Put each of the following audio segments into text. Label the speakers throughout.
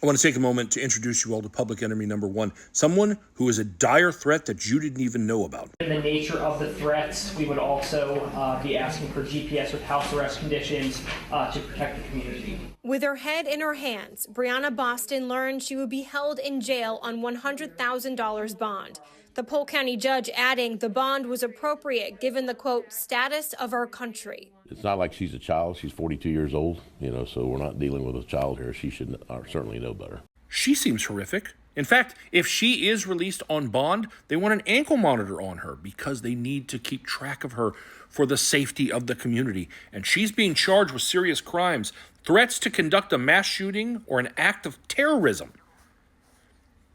Speaker 1: I want to take a moment to introduce you all to public enemy number one, someone who is a dire threat that you didn't even know about.
Speaker 2: In the nature of the threats, we would also be asking for GPS with house arrest conditions to protect the community.
Speaker 3: With her head in her hands, Brianna Boston learned she would be held in jail on $100,000 bond. The Polk County judge adding the bond was appropriate given the, quote, status of our country.
Speaker 4: It's not like she's a child. She's 42 years old, so we're not dealing with a child here. She should certainly know better.
Speaker 1: She seems horrific. In fact, if she is released on bond, they want an ankle monitor on her because they need to keep track of her for the safety of the community. And she's being charged with serious crimes, threats to conduct a mass shooting or an act of terrorism.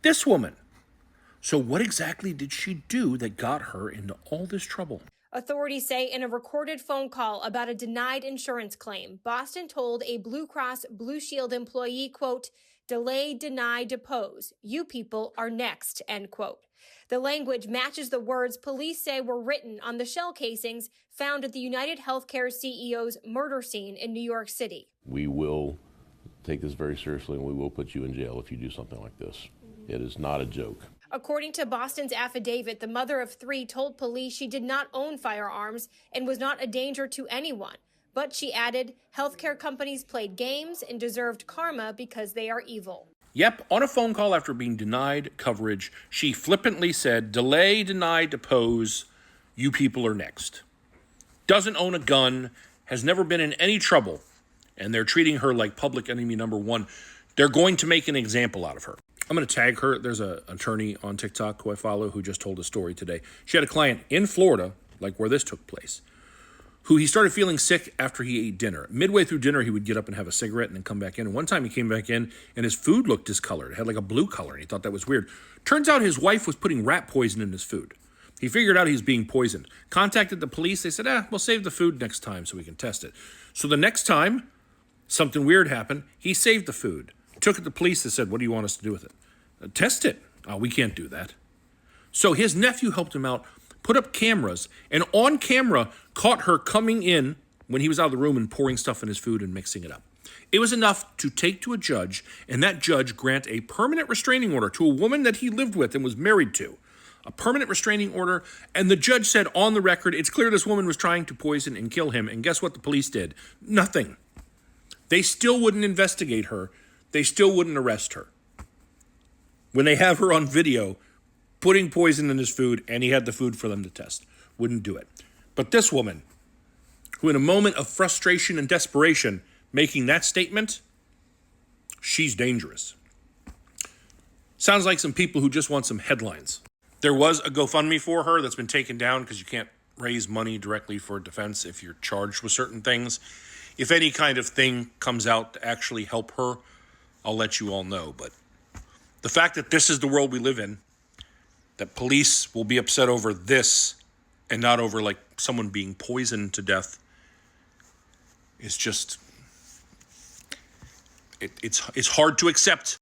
Speaker 1: This woman. So what exactly did she do that got her into all this trouble?
Speaker 3: Authorities say in a recorded phone call about a denied insurance claim, Boston told a Blue Cross Blue Shield employee, quote, delay, deny, depose. You people are next, end quote. The language matches the words police say were written on the shell casings found at the United Healthcare CEO's murder scene in New York City.
Speaker 4: We will take this very seriously, and we will put you in jail if you do something like this. It is not a joke.
Speaker 3: According to Boston's affidavit, the mother of three told police she did not own firearms and was not a danger to anyone. But she added, healthcare companies played games and deserved karma because they are evil.
Speaker 1: Yep, on a phone call after being denied coverage, she flippantly said, delay, deny, depose, you people are next. Doesn't own a gun, has never been in any trouble, and they're treating her like public enemy number one. They're going to make an example out of her. I'm going to tag her. There's an attorney on TikTok who I follow who just told a story today. She had a client in Florida, like where this took place, who he started feeling sick after he ate dinner. Midway through dinner, he would get up and have a cigarette and then come back in. And one time he came back in and his food looked discolored. It had like a blue color, and he thought that was weird. Turns out his wife was putting rat poison in his food. He figured out he was being poisoned. Contacted the police. They said, we'll save the food next time so we can test it. So the next time something weird happened, he saved the food. Took it to the police. They said, what do you want us to do with it? Test it. Oh, we can't do that. So his nephew helped him out, put up cameras, and on camera caught her coming in when he was out of the room and pouring stuff in his food and mixing it up. It was enough to take to a judge, and that judge grant a permanent restraining order to a woman that he lived with and was married to. A permanent restraining order, and the judge said on the record, it's clear this woman was trying to poison and kill him, and guess what the police did? Nothing. They still wouldn't investigate her. They still wouldn't arrest her. When they have her on video putting poison in his food and he had the food for them to test, wouldn't do it. But this woman, who in a moment of frustration and desperation making that statement, she's dangerous. Sounds like some people who just want some headlines. There was a GoFundMe for her that's been taken down because you can't raise money directly for defense if you're charged with certain things. If any kind of thing comes out to actually help her, I'll let you all know. But the fact that this is the world we live in, that police will be upset over this and not over like someone being poisoned to death, is just, it's hard to accept.